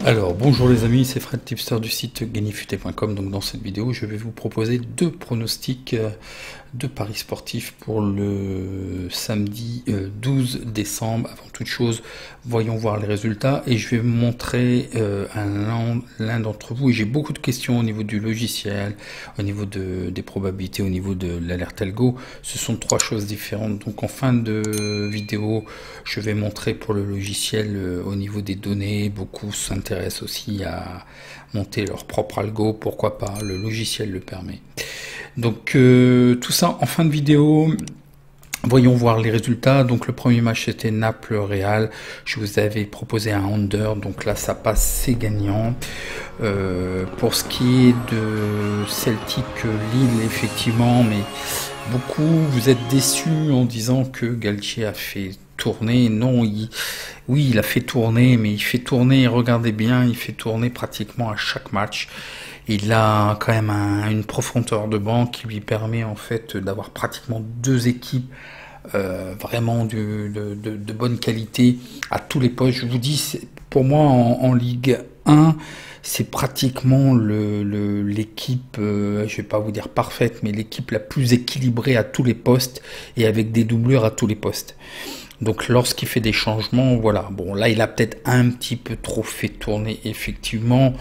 Alors bonjour les amis, c'est Fred Tipster du site gagnerfuté.com. Donc dans cette vidéo je vais vous proposer deux pronostics de paris sportifs pour le samedi 12 décembre. Avant toute chose, voyons voir les résultats et je vais vous montrer l'un d'entre vous. Et j'ai beaucoup de questions au niveau du logiciel, au niveau des probabilités, au niveau de l'alerte algo. Ce sont trois choses différentes. Donc en fin de vidéo, je vais montrer pour le logiciel au niveau des données. Beaucoup s'intéressent aussi à monter leur propre algo, pourquoi pas, le logiciel le permet. Donc tout ça en fin de vidéo. Voyons voir les résultats. Donc le premier match c'était Naples-Real. Je vous avais proposé un under, donc là ça passe, c'est gagnant. Pour ce qui est de Celtic-Lille, effectivement, mais beaucoup vous êtes déçus en disant que Galtier a fait tourner. Non, oui, il a fait tourner, mais il fait tourner, regardez bien, il fait tourner pratiquement à chaque match. Il a quand même une profondeur de banc qui lui permet en fait d'avoir pratiquement deux équipes vraiment de bonne qualité à tous les postes. Je vous dis, pour moi en Ligue 1, c'est pratiquement l'équipe, je vais pas vous dire parfaite, mais l'équipe la plus équilibrée à tous les postes et avec des doublures à tous les postes. Donc lorsqu'il fait des changements, voilà. Bon, là il a peut-être un petit peu trop fait tourner effectivement,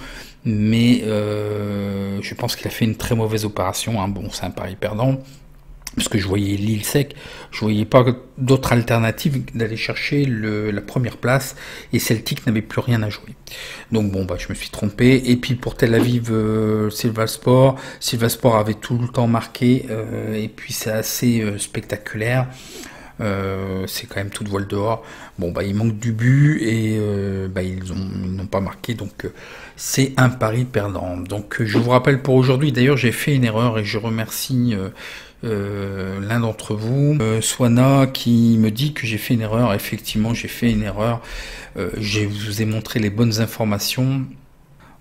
mais je pense qu'il a fait une très mauvaise opération. Hein. Bon, c'est un pari perdant. Parce que je voyais Lille sec, je voyais pas d'autre alternative d'aller chercher la première place, et Celtic n'avait plus rien à jouer. Donc bon, bah je me suis trompé. Et puis pour Tel Aviv, Sivasspor avait tout le temps marqué, et puis c'est assez spectaculaire. C'est quand même toute voile dehors. Bon bah il manque du but et ils n'ont pas marqué, donc c'est un pari perdant. Donc je vous rappelle pour aujourd'hui, d'ailleurs j'ai fait une erreur et je remercie l'un d'entre vous, Swana, qui me dit que j'ai fait une erreur. Effectivement j'ai fait une erreur, je vous ai montré les bonnes informations.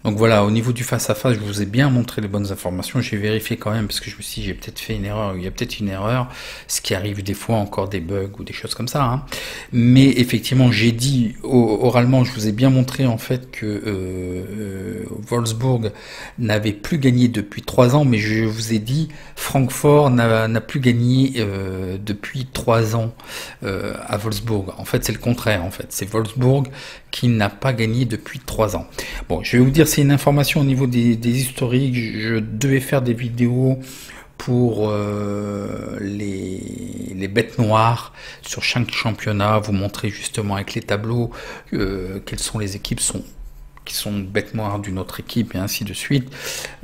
Donc voilà, au niveau du face-à-face, je vous ai bien montré les bonnes informations. J'ai vérifié quand même parce que je me suis dit, j'ai peut-être fait une erreur, il y a peut-être une erreur, ce qui arrive des fois, encore des bugs ou des choses comme ça. Hein. Mais effectivement, j'ai dit oralement, je vous ai bien montré en fait que Wolfsburg n'avait plus gagné depuis 3 ans, mais je vous ai dit, Francfort n'a plus gagné depuis 3 ans à Wolfsburg. En fait, c'est le contraire. En fait, c'est Wolfsburg qui n'a pas gagné depuis 3 ans. Bon, je vais vous dire, c'est une information au niveau des historiques. Je devais faire des vidéos pour les bêtes noires sur chaque championnat, vous montrer justement avec les tableaux quelles sont les équipes qui sont bêtes noires d'une autre équipe et ainsi de suite.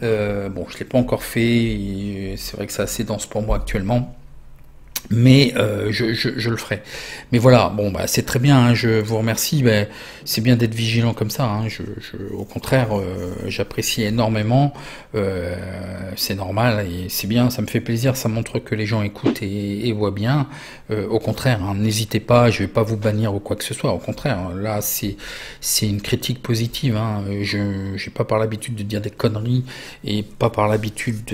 Bon, je ne l'ai pas encore fait, c'est vrai que c'est assez dense pour moi actuellement. Mais je le ferai. Mais voilà, bon bah c'est très bien, hein, je vous remercie. Bah, c'est bien d'être vigilant comme ça. Hein, au contraire, j'apprécie énormément. C'est normal et c'est bien, ça me fait plaisir. Ça montre que les gens écoutent et voient bien. Au contraire, hein, n'hésitez pas. Je vais pas vous bannir ou quoi que ce soit. Au contraire, là c'est une critique positive. Hein. Je j'ai pas par l'habitude de dire des conneries et pas par l'habitude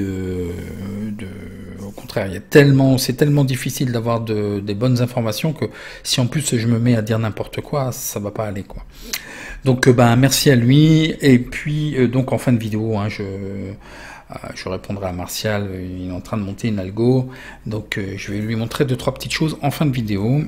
au contraire, c'est tellement difficile d'avoir des bonnes informations que si en plus je me mets à dire n'importe quoi, ça va pas aller quoi. Donc merci à lui. Et puis donc en fin de vidéo, hein, je répondrai à Martial, il est en train de monter une algo, donc je vais lui montrer 2-3 petites choses en fin de vidéo.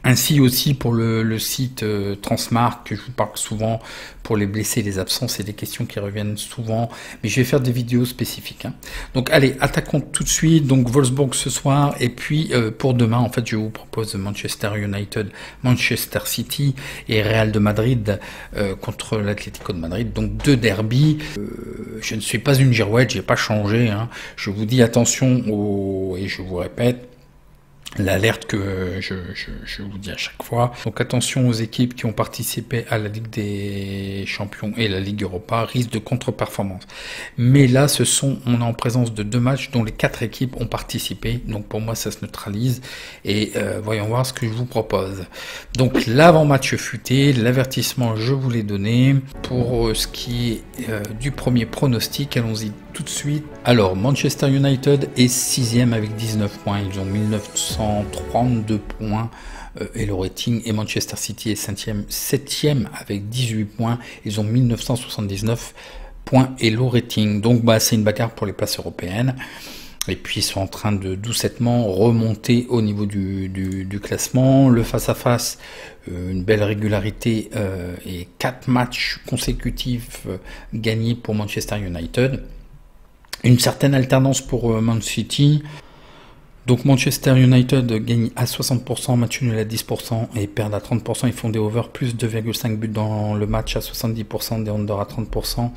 Ainsi aussi pour le site Transmark, que je vous parle souvent pour les blessés, les absents, c'est des questions qui reviennent souvent, mais je vais faire des vidéos spécifiques. Hein. Donc allez, attaquons tout de suite. Donc Wolfsburg ce soir, et puis pour demain, en fait, je vous propose Manchester United, Manchester City et Real de Madrid contre l'Atlético de Madrid. Donc 2 derbies. Je ne suis pas une girouette, j'ai pas changé. Hein. Je vous dis attention et je vous répète, l'alerte que je vous dis à chaque fois. Donc attention aux équipes qui ont participé à la Ligue des Champions et la Ligue Europa, risque de contre-performance. Mais là, on est en présence de 2 matchs dont les 4 équipes ont participé. Donc pour moi, ça se neutralise. Et voyons voir ce que je vous propose. Donc l'avant-match futé, l'avertissement, je vous l'ai donné. Pour ce qui est du premier pronostic, allons-y tout de suite. Alors, Manchester United est 6e avec 19 points. Ils ont 1932 points Hello Rating, et Manchester City est 7e avec 18 points. Ils ont 1979 points Hello Rating. Donc c'est une bagarre pour les places européennes. Et puis ils sont en train de doucettement remonter au niveau du classement. Le face-à-face, une belle régularité et 4 matchs consécutifs gagnés pour Manchester United. Une certaine alternance pour Man City. Donc Manchester United gagne à 60%, match nul à 10% et perdent à 30%. Ils font des over plus 2,5 buts dans le match à 70%, des under à 30%.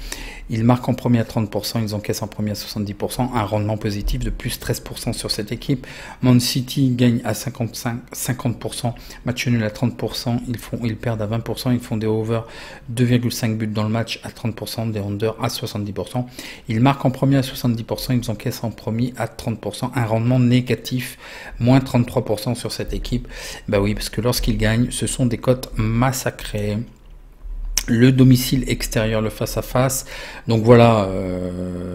Ils marquent en premier à 30%, ils encaissent en premier à 70%. Un rendement positif de plus 13% sur cette équipe. Man City gagne à 50%, match nul à 30%. Ils perdent à 20%, ils font des over 2,5 buts dans le match à 30%, des under à 70%. Ils marquent en premier à 70%, ils encaissent en premier à 30%. Un rendement négatif, moins 33% sur cette équipe. Bah oui, parce que lorsqu'ils gagnent, ce sont des cotes massacrées. Le domicile extérieur, le face-à-face. Donc voilà,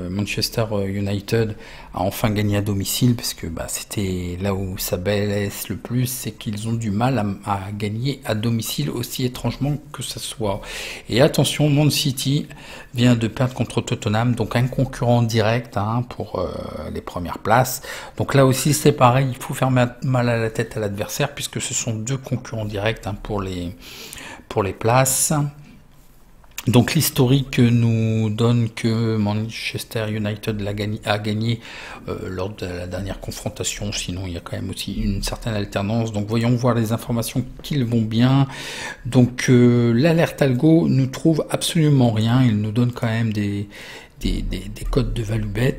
Manchester United a enfin gagné à domicile, parce que c'était là où ça blesse le plus, c'est qu'ils ont du mal à gagner à domicile, aussi étrangement que ça soit. Et attention, Man City vient de perdre contre Tottenham, donc un concurrent direct pour les premières places. Donc là aussi c'est pareil, il faut faire mal à la tête à l'adversaire, puisque ce sont deux concurrents directs pour les places. Donc l'historique nous donne que Manchester United a gagné lors de la dernière confrontation, sinon il y a quand même aussi une certaine alternance. Donc voyons voir les informations qui vont bien. Donc l'alerte algo nous trouve absolument rien, il nous donne quand même des codes de value bet,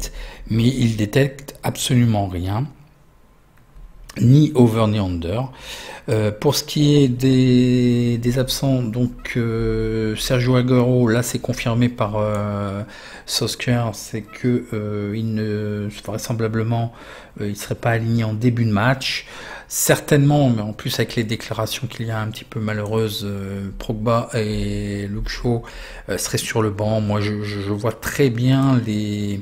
mais il détecte absolument rien, ni over ni under. Pour ce qui est des absents, donc Sergio Aguero, là c'est confirmé par Solskjaer, c'est que vraisemblablement il serait pas aligné en début de match, certainement, mais en plus avec les déclarations qu'il y a un petit peu malheureuses, Pogba et Luke Shaw seraient sur le banc. Moi je vois très bien les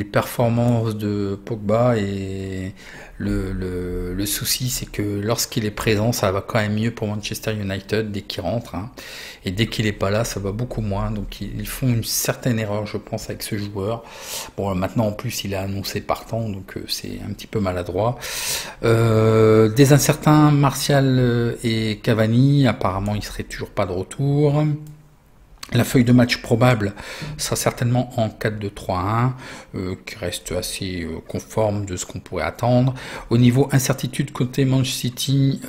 performances de Pogba, et le souci c'est que lorsqu'il est présent, ça va quand même mieux pour Manchester United dès qu'il rentre, et dès qu'il est pas là, ça va beaucoup moins. Donc ils font une certaine erreur, je pense, avec ce joueur. Bon, maintenant en plus il est annoncé partant, donc c'est un petit peu maladroit. Des incertains, Martial et Cavani, apparemment ils seraient toujours pas de retour. La feuille de match probable sera certainement en 4-2-3-1, qui reste assez conforme de ce qu'on pourrait attendre. Au niveau incertitude côté Manchester City,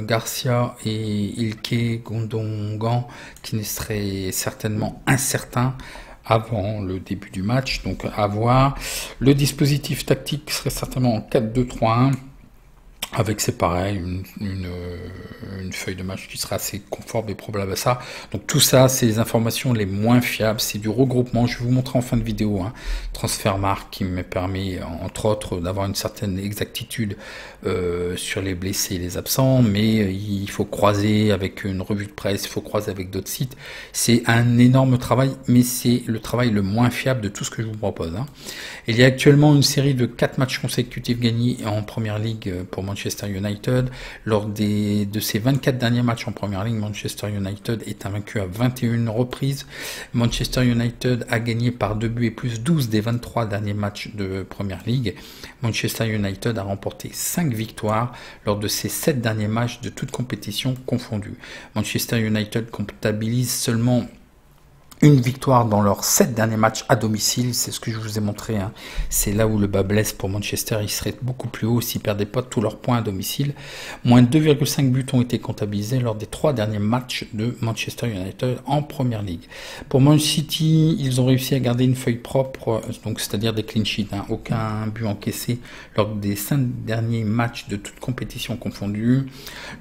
Garcia et Ilkay Gundogan, qui seraient certainement incertains avant le début du match, donc à voir. Le dispositif tactique serait certainement en 4-2-3-1. Avec, c'est pareil, une feuille de match qui sera assez conforme et probable à ça. Donc tout ça, c'est les informations les moins fiables, c'est du regroupement. Je vais vous montrer en fin de vidéo Transfermarkt, qui me permet entre autres d'avoir une certaine exactitude sur les blessés et les absents, mais il faut croiser avec une revue de presse, il faut croiser avec d'autres sites. C'est un énorme travail, mais c'est le travail le moins fiable de tout ce que je vous propose. Il y a actuellement une série de 4 matchs consécutifs gagnés en Première Ligue pour Manchester United. Lors de ces 24 derniers matchs en Première Ligue, Manchester United est invaincu à 21 reprises. Manchester United a gagné par 2 buts et plus 12 des 23 derniers matchs de Première Ligue. Manchester United a remporté 5 victoires lors de ces 7 derniers matchs de toutes compétitions confondues. Manchester United comptabilise seulement une victoire dans leurs 7 derniers matchs à domicile, c'est ce que je vous ai montré. C'est là où le bas blesse pour Manchester, il serait beaucoup plus haut s'ils ne perdaient pas tous leurs points à domicile. Moins de 2,5 buts ont été comptabilisés lors des 3 derniers matchs de Manchester United en Première Ligue. Pour Man City, ils ont réussi à garder une feuille propre, donc c'est-à-dire des clean sheets, aucun but encaissé lors des 5 derniers matchs de toutes compétitions confondues.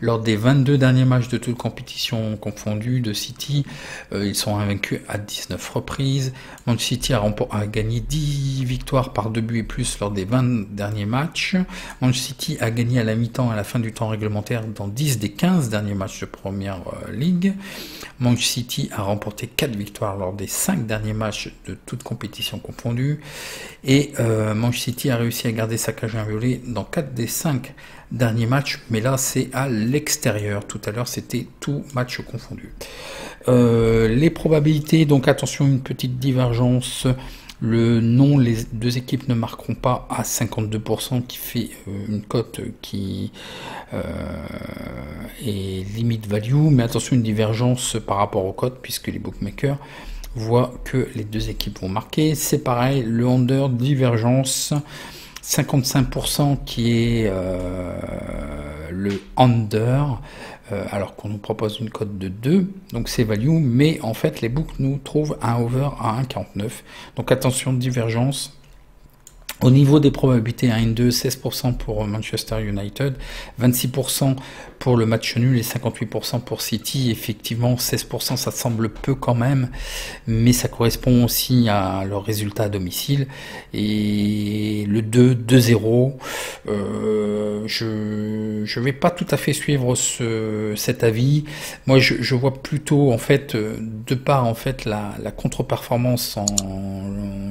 Lors des 22 derniers matchs de toutes compétitions confondues de City, ils sont invaincus à 19 reprises. Manchester City a gagné 10 victoires par 2 buts et plus lors des 20 derniers matchs. Manchester City a gagné à la mi-temps et à la fin du temps réglementaire dans 10 des 15 derniers matchs de Première Ligue. Manchester City a remporté 4 victoires lors des 5 derniers matchs de toutes compétitions confondues. Et Manchester City a réussi à garder sa cage inviolée dans 4 des 5 derniers matchs, mais là c'est à l'extérieur. Tout à l'heure c'était tout match confondu. Les probabilités, donc attention, une petite divergence. Le non, les deux équipes ne marqueront pas à 52%, qui fait une cote qui est limite value, mais attention, une divergence par rapport aux cotes, puisque les bookmakers voient que les deux équipes vont marquer. C'est pareil, le under, divergence, 55% qui est le under, alors qu'on nous propose une cote de 2, donc c'est value, mais en fait les books nous trouvent un over à 1,49, donc attention, divergence. Au niveau des probabilités 1-2, 16% pour Manchester United, 26% pour le match nul et 58% pour City. Effectivement, 16% ça semble peu quand même, mais ça correspond aussi à leur résultat à domicile. Et le 2-0, je vais pas tout à fait suivre cet avis. Moi, je vois plutôt en fait, de par en fait la contre-performance en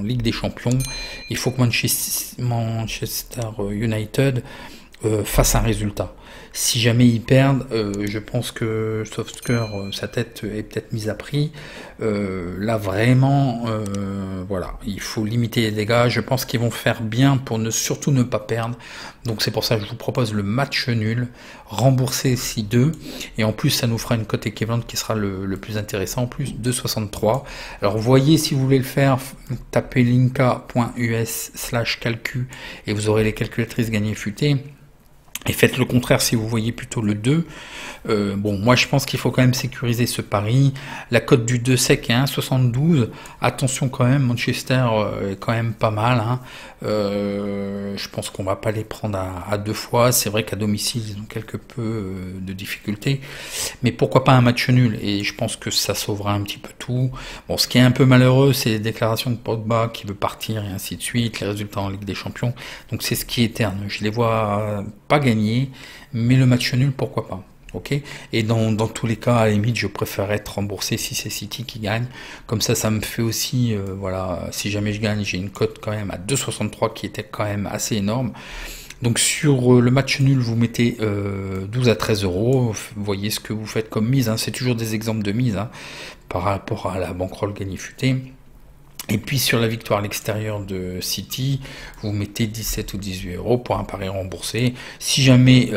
Ligue des Champions, il faut que Manchester United fasse un résultat. Si jamais ils perdent, je pense que Solskjaer, sa tête est peut-être mise à prix. Là vraiment, voilà, il faut limiter les dégâts. Je pense qu'ils vont faire bien pour surtout ne pas perdre. Donc c'est pour ça que je vous propose le match nul, remboursé 6-2, et en plus ça nous fera une cote équivalente qui sera le plus intéressant, en plus 2,63. Alors voyez, si vous voulez le faire, tapez linka.us/calcu et vous aurez les calculatrices gagnées futées. Et faites le contraire si vous voyez plutôt le 2. Bon, moi je pense qu'il faut quand même sécuriser ce pari. La cote du 2 sec est 1,72. Attention quand même, Manchester est quand même pas mal. Hein. Je pense qu'on va pas les prendre à 2 fois. C'est vrai qu'à domicile, ils ont quelque peu de difficultés. Mais pourquoi pas un match nul? Et je pense que ça sauvera un petit peu tout. Bon, ce qui est un peu malheureux, c'est les déclarations de Pogba qui veut partir et ainsi de suite, les résultats en Ligue des Champions. Donc c'est ce qui est terne. Je les vois pas gagner, mais le match nul, pourquoi pas. Ok, et dans tous les cas, à la limite, je préfère être remboursé si c'est City qui gagne. Comme ça me fait aussi, voilà, si jamais je gagne, j'ai une cote quand même à 2,63 qui était quand même assez énorme. Donc sur le match nul, vous mettez 12 à 13 euros. Vous voyez ce que vous faites comme mise. Hein. C'est toujours des exemples de mise, hein, par rapport à la bankroll gagnée futée. Et puis sur la victoire à l'extérieur de City, vous mettez 17 ou 18 euros pour un pari remboursé. Si jamais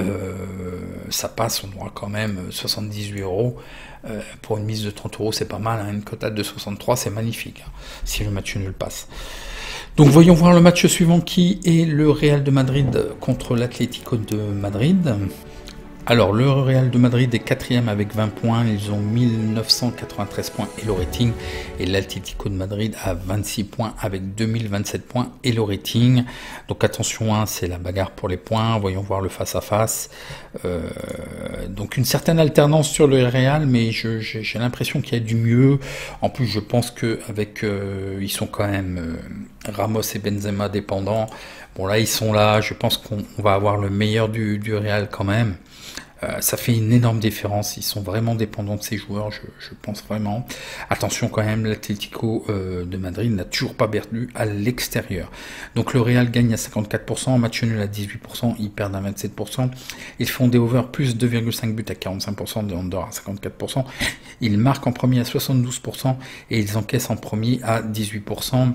ça passe, on aura quand même 78 euros. Pour une mise de 30 euros, c'est pas mal. Hein. Une cote à 2,63, c'est magnifique, hein, si le match nul passe. Donc voyons voir le match suivant qui est le Real de Madrid contre l'Atlético de Madrid. Alors, le Real de Madrid est 4e avec 20 points, ils ont 1993 points et le rating, et l'Atlético de Madrid a 26 points avec 2027 points et le rating. Donc attention, hein, c'est la bagarre pour les points, voyons voir le face-à-face. Donc une certaine alternance sur le Real, mais j'ai l'impression qu'il y a du mieux. En plus, je pense qu'avec ils sont quand même Ramos et Benzema dépendants. Bon là, ils sont là, je pense qu'on va avoir le meilleur du Real quand même. Ça fait une énorme différence, ils sont vraiment dépendants de ces joueurs, je pense vraiment. Attention quand même, l'Atlético de Madrid n'a toujours pas perdu à l'extérieur. Donc le Real gagne à 54%, match nul à 18%, ils perdent à 27%. Ils font des over plus 2,5 buts à 45%, des under à 54%. Ils marquent en premier à 72% et ils encaissent en premier à 18%.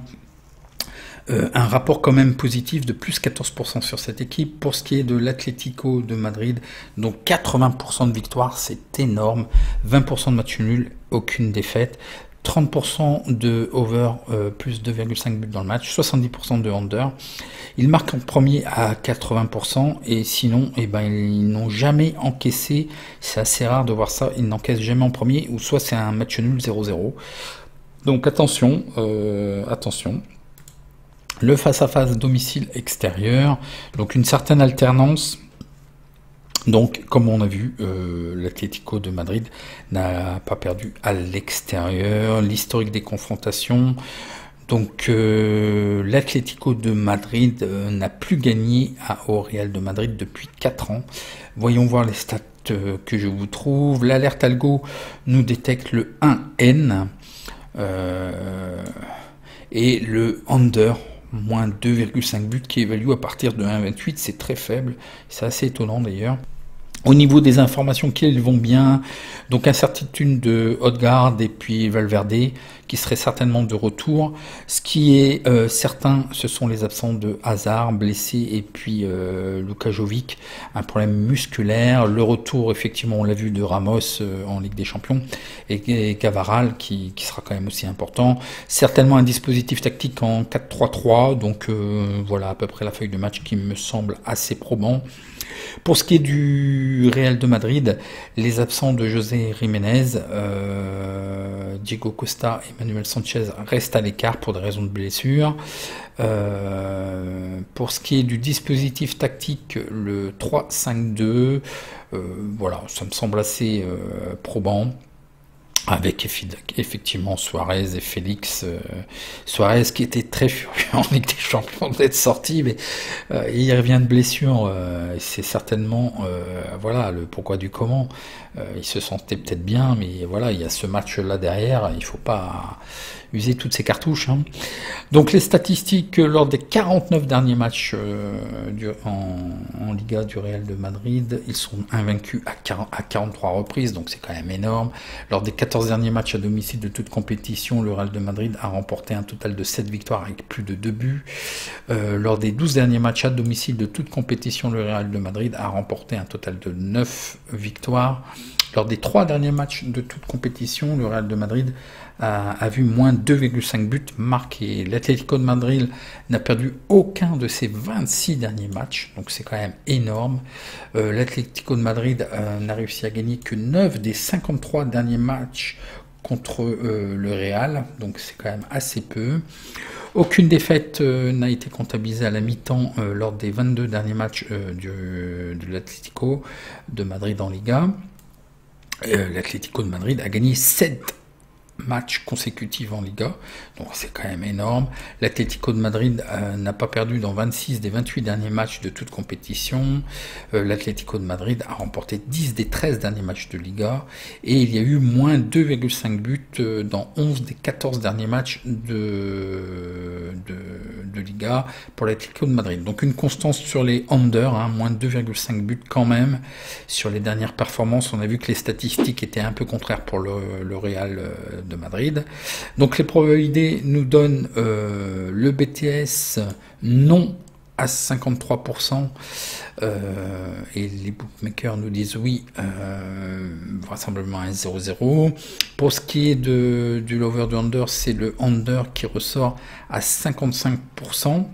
Un rapport quand même positif de plus 14% sur cette équipe. Pour ce qui est de l'Atlético de Madrid, donc 80% de victoire, c'est énorme. 20% de match nul, aucune défaite. 30% de over, plus 2,5 buts dans le match. 70% de under. Ils marquent en premier à 80%. Et sinon, eh ben, ils n'ont jamais encaissé. C'est assez rare de voir ça. Ils n'encaissent jamais en premier. Ou soit c'est un match nul 0-0. Donc attention, attention. Le face-à-face domicile extérieur, donc une certaine alternance. Donc, comme on a vu, l'Atlético de Madrid n'a pas perdu à l'extérieur. L'historique des confrontations, donc l'Atlético de Madrid n'a plus gagné au Real de Madrid depuis 4 ans. Voyons voir les stats que je vous trouve. L'alerte algo nous détecte le 1N et le under, moins 2,5 buts, qui évalue à partir de 1,28. C'est très faible, c'est assez étonnant d'ailleurs. Au niveau des informations qui vont bien, donc incertitude de Odegaard et puis Valverde qui serait certainement de retour. Ce qui est certain, ce sont les absents de Hazard, blessé, et puis Luka Jovic, un problème musculaire. Le retour, effectivement, on l'a vu, de Ramos en Ligue des Champions, et Cavaral qui sera quand même aussi important. Certainement un dispositif tactique en 4-3-3, donc voilà à peu près la feuille de match qui me semble assez probant. Pour ce qui est du Real de Madrid, les absents de José Jiménez, Diego Costa et Manuel Sanchez restent à l'écart pour des raisons de blessure. Pour ce qui est du dispositif tactique, le 3-5-2, voilà, ça me semble assez probant. Avec effectivement Suarez et Félix. Suarez qui était très furieux en Ligue des Champions d'être sorti, mais il revient de blessure. C'est certainement voilà le pourquoi du comment. Il se sentait peut-être bien, mais voilà, il y a ce match-là derrière. Il ne faut pas user toutes ses cartouches. Hein. Donc les statistiques lors des 49 derniers matchs en Liga du Real de Madrid, ils sont invaincus à 43 reprises, donc c'est quand même énorme. Lors des 14 derniers matchs à domicile de toute compétition, le Real de Madrid a remporté un total de 7 victoires avec plus de 2 buts. Lors des 12 derniers matchs à domicile de toute compétition, le Real de Madrid a remporté un total de 9 victoires. Lors des 3 derniers matchs de toute compétition, le Real de Madrid a vu moins 2,5 buts marqués. L'Atlético de Madrid n'a perdu aucun de ses 26 derniers matchs, donc c'est quand même énorme. L'Atlético de Madrid n'a réussi à gagner que 9 des 53 derniers matchs contre le Real, donc c'est quand même assez peu. Aucune défaite n'a été comptabilisée à la mi-temps lors des 22 derniers matchs de l'Atlético de Madrid en Liga. L'Atlético de Madrid a gagné 7 matchs consécutifs en Liga, donc c'est quand même énorme. L'Atlético de Madrid n'a pas perdu dans 26 des 28 derniers matchs de toute compétition. L'Atlético de Madrid a remporté 10 des 13 derniers matchs de Liga, et il y a eu moins 2,5 buts dans 11 des 14 derniers matchs de Liga pour l'Atlético de Madrid. Donc une constance sur les under, hein, moins 2,5 buts quand même. Sur les dernières performances, on a vu que les statistiques étaient un peu contraires pour le Real de Madrid. Donc les probabilités nous donnent le BTS non à 53%, et les bookmakers nous disent oui, vraisemblablement à 1,00. Pour ce qui est du l'over du under, c'est le under qui ressort à 55%.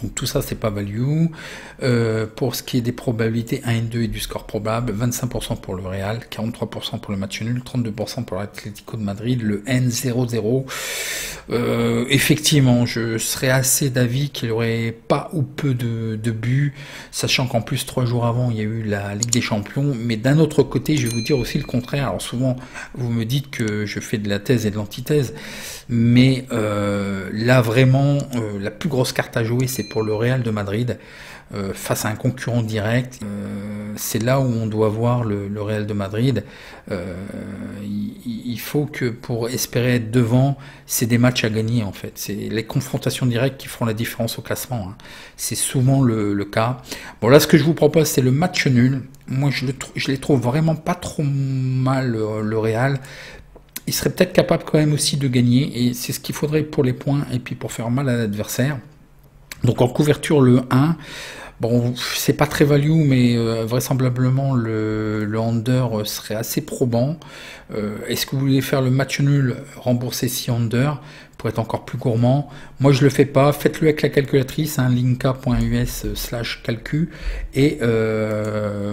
Donc tout ça, c'est pas value. Pour ce qui est des probabilités 1-2 et du score probable, 25% pour le Real, 43% pour le match nul, 32% pour l'Atlético de Madrid, le N0-0. Effectivement, je serais assez d'avis qu'il n'y aurait pas ou peu de buts, sachant qu'en plus 3 jours avant, il y a eu la Ligue des Champions. Mais d'un autre côté, je vais vous dire aussi le contraire. Alors souvent, vous me dites que je fais de la thèse et de l'antithèse, mais là vraiment, la plus grosse carte à jouer, c'est pour le Real de Madrid face à un concurrent direct. C'est là où on doit voir le Real de Madrid. Il faut que pour espérer être devant, c'est des matchs à gagner en fait. C'est les confrontations directes qui feront la différence au classement. Hein. C'est souvent le cas. Bon là, ce que je vous propose, c'est le match nul. Moi, je les trouve vraiment pas trop mal le Real. Il serait peut-être capable quand même aussi de gagner, et c'est ce qu'il faudrait pour les points et puis pour faire mal à l'adversaire. Donc en couverture, le 1, bon, c'est pas très value, mais vraisemblablement le under serait assez probant. Est-ce que vous voulez faire le match nul, rembourser 6 under, pour être encore plus gourmand. Moi, je le fais pas. Faites-le avec la calculatrice, hein, linka.us/calcu. Et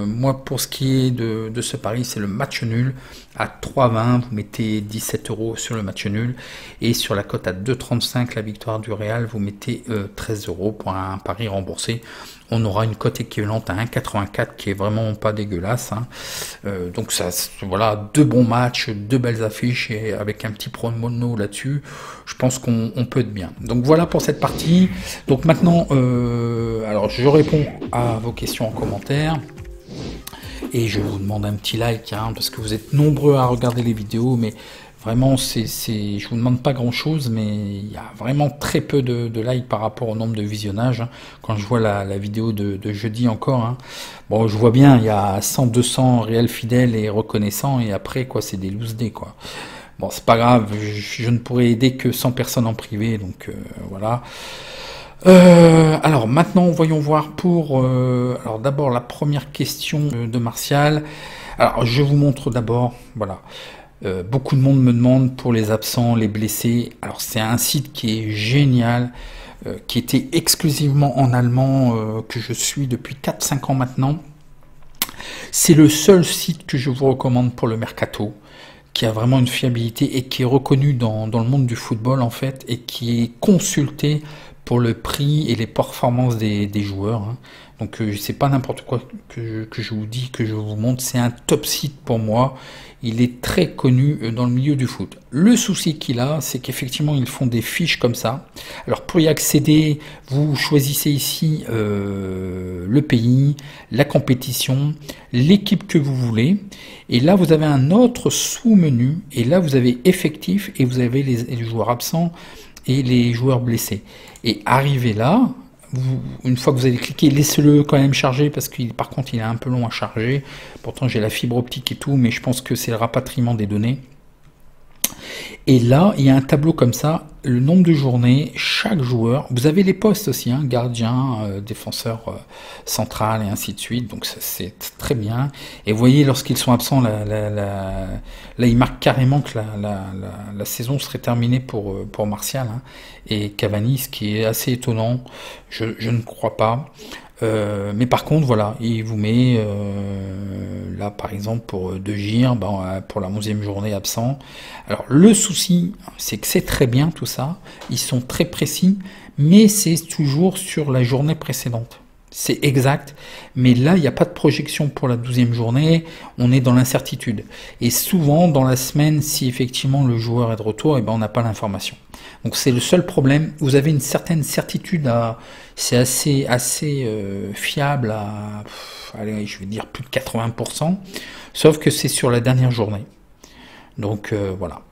moi, pour ce qui est de ce pari, c'est le match nul à 3,20. Vous mettez 17 € sur le match nul. Et sur la cote à 2,35, la victoire du Real, vous mettez 13 € pour un pari remboursé. On aura une cote équivalente à 1,84 qui est vraiment pas dégueulasse, hein. Donc ça, voilà, deux bons matchs, deux belles affiches et avec un petit promo là-dessus, je pense qu'on peut être bien. Donc voilà pour cette partie. Donc maintenant, alors je réponds à vos questions en commentaire. Et je vous demande un petit like, hein, parce que vous êtes nombreux à regarder les vidéos, mais vraiment, je vous demande pas grand chose, mais il y a vraiment très peu de likes par rapport au nombre de visionnages, hein. Quand je vois la vidéo de jeudi encore, hein, bon, je vois bien, il y a 100-200 réels fidèles et reconnaissants, et après, quoi, c'est des loose day, quoi. Bon, c'est pas grave, je ne pourrais aider que 100 personnes en privé, donc voilà. Alors maintenant, voyons voir pour... alors d'abord, la première question de Martial. Alors, je vous montre d'abord, voilà. Beaucoup de monde me demande pour les absents, les blessés. Alors, c'est un site qui est génial, qui était exclusivement en allemand, que je suis depuis 4-5 ans maintenant. C'est le seul site que je vous recommande pour le mercato, qui a vraiment une fiabilité et qui est reconnu dans le monde du football, en fait, et qui est consulté pour le prix et les performances des joueurs, hein. Donc c'est pas n'importe quoi que je vous dis, que je vous montre, c'est un top site pour moi. Il est très connu dans le milieu du foot. Le souci qu'il a, c'est qu'effectivement ils font des fiches comme ça. Alors pour y accéder, vous choisissez ici le pays, la compétition, l'équipe que vous voulez, et là vous avez un autre sous-menu, et là vous avez effectif, et vous avez les joueurs absents et les joueurs blessés. Et arrivé là, une fois que vous avez cliqué, laissez-le quand même charger, parce que par contre il est un peu long à charger. Pourtant j'ai la fibre optique et tout, mais je pense que c'est le rapatriement des données. Et là, il y a un tableau comme ça, le nombre de journées, chaque joueur. Vous avez les postes aussi, hein, gardien, défenseur central et ainsi de suite. Donc c'est très bien. Et vous voyez, lorsqu'ils sont absents, là, il marque carrément que la saison serait terminée pour Martial, hein, et Cavani, ce qui est assez étonnant. Je ne crois pas. Mais par contre, voilà, il vous met là par exemple pour De Geer, pour la 11e journée absent. Alors le souci, c'est que c'est très bien tout ça, ils sont très précis, mais c'est toujours sur la journée précédente. C'est exact, mais là il n'y a pas de projection pour la 12e journée, on est dans l'incertitude. Et souvent dans la semaine, si effectivement le joueur est de retour, et ben on n'a pas l'information. Donc c'est le seul problème. Vous avez une certaine certitude, c'est assez fiable à, allez, je vais dire plus de 80%, sauf que c'est sur la dernière journée. Donc voilà.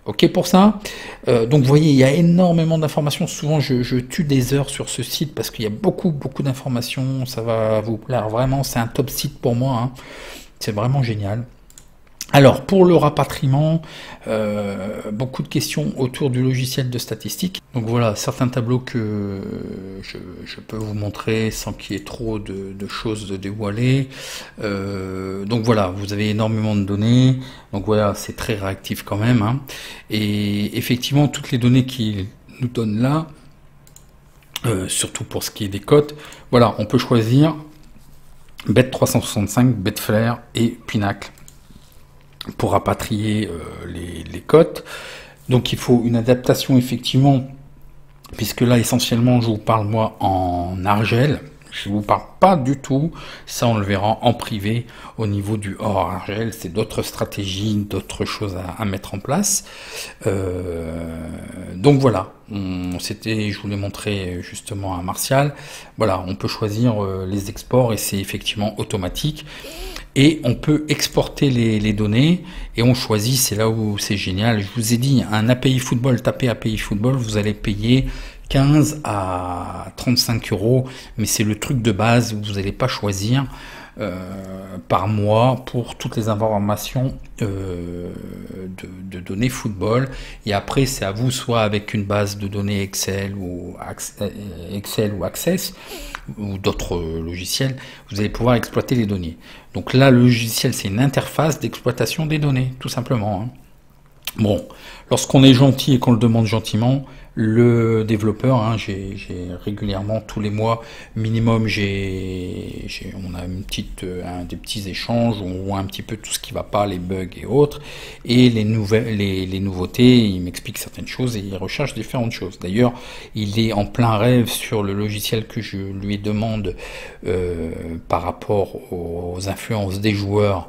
Ok pour ça. Donc vous voyez, il y a énormément d'informations. Souvent je tue des heures sur ce site parce qu'il y a beaucoup d'informations. Ça va vous plaire vraiment. C'est un top site pour moi, hein. C'est vraiment génial. Alors pour le rapatriement, beaucoup de questions autour du logiciel de statistique. Donc voilà, certains tableaux que je peux vous montrer sans qu'il y ait trop de choses de dévoiler. Donc voilà, vous avez énormément de données. Donc voilà, c'est très réactif quand même, hein. Et effectivement, toutes les données qu'il nous donne là, surtout pour ce qui est des cotes, voilà, on peut choisir Bet365, Betfair et Pinacle pour rapatrier les cotes. Donc il faut une adaptation effectivement, puisque là essentiellement je vous parle moi en Argel, je vous parle pas du tout, ça on le verra en privé au niveau du hors Argel, c'est d'autres stratégies, d'autres choses à mettre en place. Donc voilà, je vous l'ai montré justement à Martial, voilà, on peut choisir les exports et c'est effectivement automatique. Et on peut exporter les données et on choisit, c'est là où c'est génial. Je vous ai dit, un API Football, tapez API Football, vous allez payer 15 à 35 €, mais c'est le truc de base, vous n'allez pas choisir par mois pour toutes les informations de données football. Et après, c'est à vous, soit avec une base de données Excel ou Access ou d'autres logiciels, vous allez pouvoir exploiter les données. Donc là, le logiciel, c'est une interface d'exploitation des données, tout simplement, hein. Bon, lorsqu'on est gentil et qu'on le demande gentiment, le développeur, hein, j'ai régulièrement tous les mois minimum, on a une petite, des petits échanges où on voit un petit peu tout ce qui va pas, les bugs et autres, et les nouveautés. Il m'explique certaines choses et il recherche différentes choses. D'ailleurs, il est en plein rêve sur le logiciel que je lui demande par rapport aux influences des joueurs.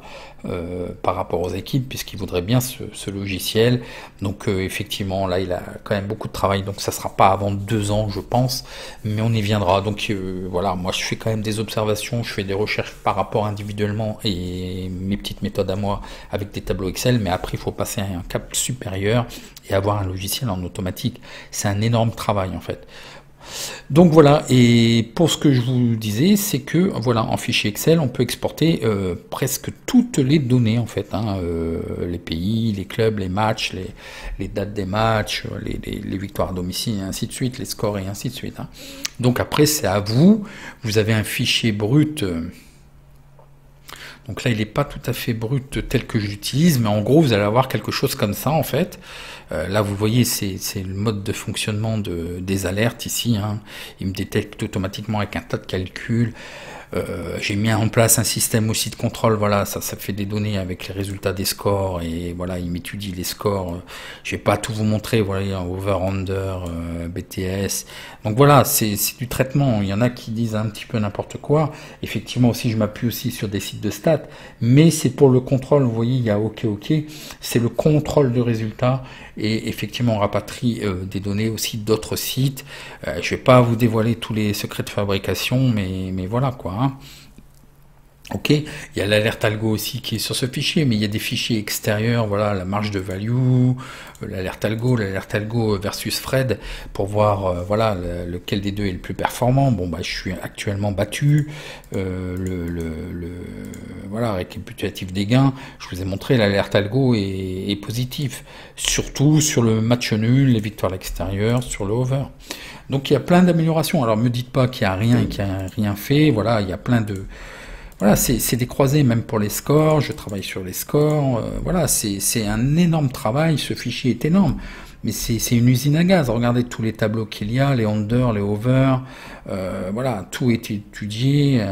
Par rapport aux équipes, puisqu'il voudrait bien ce logiciel. Donc effectivement, là, il a quand même beaucoup de travail, donc ça sera pas avant 2 ans, je pense, mais on y viendra. Donc voilà, moi je fais quand même des observations, je fais des recherches par rapport individuellement et mes petites méthodes à moi avec des tableaux Excel, mais après il faut passer à un cap supérieur et avoir un logiciel en automatique. C'est un énorme travail en fait. Donc voilà, et pour ce que je vous disais, c'est que voilà, en fichier Excel, on peut exporter presque toutes les données en fait, hein, les pays, les clubs, les matchs, les dates des matchs, les victoires à domicile, et ainsi de suite, les scores et ainsi de suite. Hein. Donc après, c'est à vous. Vous avez un fichier brut. Donc là, il n'est pas tout à fait brut tel que j'utilise, mais en gros, vous allez avoir quelque chose comme ça, en fait. Là, vous voyez, c'est le mode de fonctionnement des alertes ici. Hein. Il me détecte automatiquement avec un tas de calculs. J'ai mis en place un système aussi de contrôle, voilà, ça fait des données avec les résultats des scores, et voilà, il m'étudie les scores. Je vais pas tout vous montrer, voilà, over-under, BTS. Donc voilà, c'est du traitement. Il y en a qui disent un petit peu n'importe quoi. Effectivement aussi, je m'appuie aussi sur des sites de stats, mais c'est pour le contrôle. Vous voyez, il y a OK, c'est le contrôle de résultats, et effectivement, on rapatrie des données aussi d'autres sites. Je vais pas vous dévoiler tous les secrets de fabrication, mais voilà quoi. Hein. Ok, il y a l'alerte algo aussi qui est sur ce fichier, mais il y a des fichiers extérieurs, voilà, la marge de value, l'alerte algo versus Fred, pour voir lequel des deux est le plus performant. Bon, bah, je suis actuellement battu, voilà, récapitulatif des gains, je vous ai montré, l'alerte algo est positif, surtout sur le match nul, les victoires à l'extérieur, sur le over. Donc il y a plein d'améliorations. Alors me dites pas qu'il y a rien et qu'il n'y a rien fait, voilà, il y a plein de... Voilà, c'est des croisés même pour les scores, je travaille sur les scores, voilà, c'est un énorme travail, ce fichier est énorme, mais c'est une usine à gaz. Regardez tous les tableaux qu'il y a, les under, les over, voilà, tout est étudié,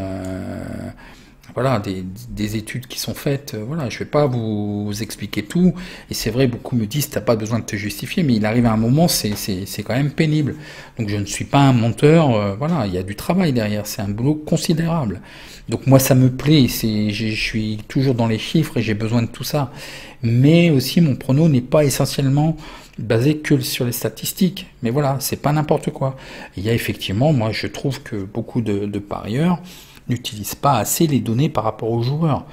voilà, des études qui sont faites, voilà, je vais pas vous expliquer tout, et c'est vrai, beaucoup me disent, t'as pas besoin de te justifier, mais il arrive à un moment, c'est quand même pénible. Donc je ne suis pas un menteur, voilà, il y a du travail derrière, c'est un boulot considérable. Donc moi ça me plaît, je suis toujours dans les chiffres et j'ai besoin de tout ça. Mais aussi mon prono n'est pas essentiellement basé que sur les statistiques. Mais voilà, c'est pas n'importe quoi. Il y a effectivement, moi je trouve que beaucoup de parieurs n'utilisent pas assez les données par rapport aux joueurs.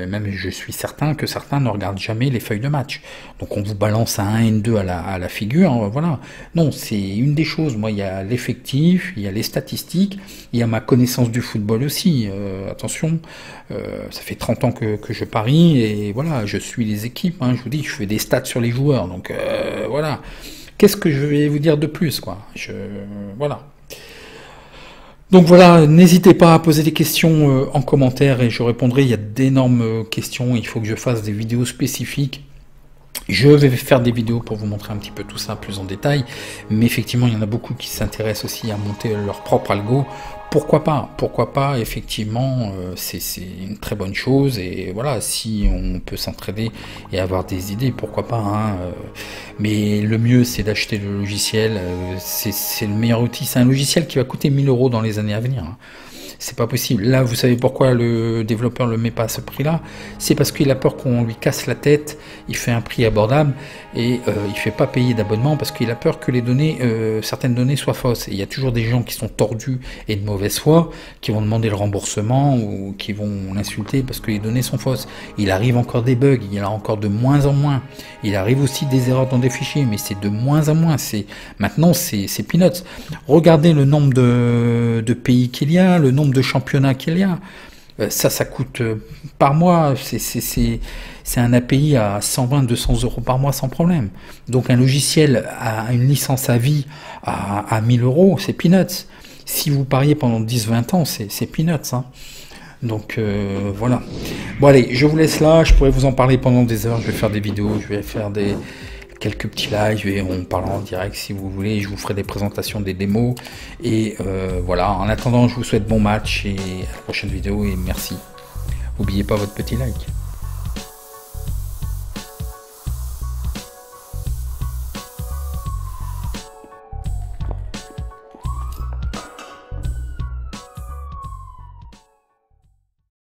Même je suis certain que certains ne regardent jamais les feuilles de match. Donc on vous balance un 1 N2 à la figure, voilà. Non, c'est une des choses. Moi, il y a l'effectif, il y a les statistiques, il y a ma connaissance du football aussi. Attention, ça fait 30 ans que je parie, et voilà, je suis les équipes. Hein, je vous dis, je fais des stats sur les joueurs. Donc voilà. Qu'est-ce que je vais vous dire de plus, quoi? Voilà. Donc voilà, n'hésitez pas à poser des questions en commentaire et je répondrai. Il y a d'énormes questions, il faut que je fasse des vidéos spécifiques. Je vais faire des vidéos pour vous montrer un petit peu tout ça plus en détail, mais effectivement il y en a beaucoup qui s'intéressent aussi à monter leur propre algo. Pourquoi pas, effectivement, c'est une très bonne chose, et voilà, si on peut s'entraider et avoir des idées, pourquoi pas, hein, mais le mieux c'est d'acheter le logiciel, c'est le meilleur outil, c'est un logiciel qui va coûter 1000 € dans les années à venir, hein. C'est pas possible. Là, vous savez pourquoi le développeur le met pas à ce prix-là? C'est parce qu'il a peur qu'on lui casse la tête. Il fait un prix abordable et il fait pas payer d'abonnement parce qu'il a peur que les données, certaines données soient fausses. Et il y a toujours des gens qui sont tordus et de mauvaise foi, qui vont demander le remboursement ou qui vont l'insulter parce que les données sont fausses. Il arrive encore des bugs, il y en a encore de moins en moins. Il arrive aussi des erreurs dans des fichiers, mais c'est de moins en moins. Maintenant, c'est peanuts. Regardez le nombre de pays qu'il y a, le nombre de championnats qu'il y a, ça coûte par mois, c'est un API à 120-200 € par mois sans problème. Donc un logiciel à une licence à vie à 1000 €, c'est peanuts. Si vous pariez pendant 10-20 ans, c'est peanuts, hein. Donc voilà. Bon allez, je vous laisse là, je pourrais vous en parler pendant des heures, je vais faire des vidéos, je vais faire quelques petits lives, on parlera en direct si vous voulez, je vous ferai des présentations des démos, et voilà, en attendant je vous souhaite bon match, et à la prochaine vidéo, et merci. N'oubliez pas votre petit like.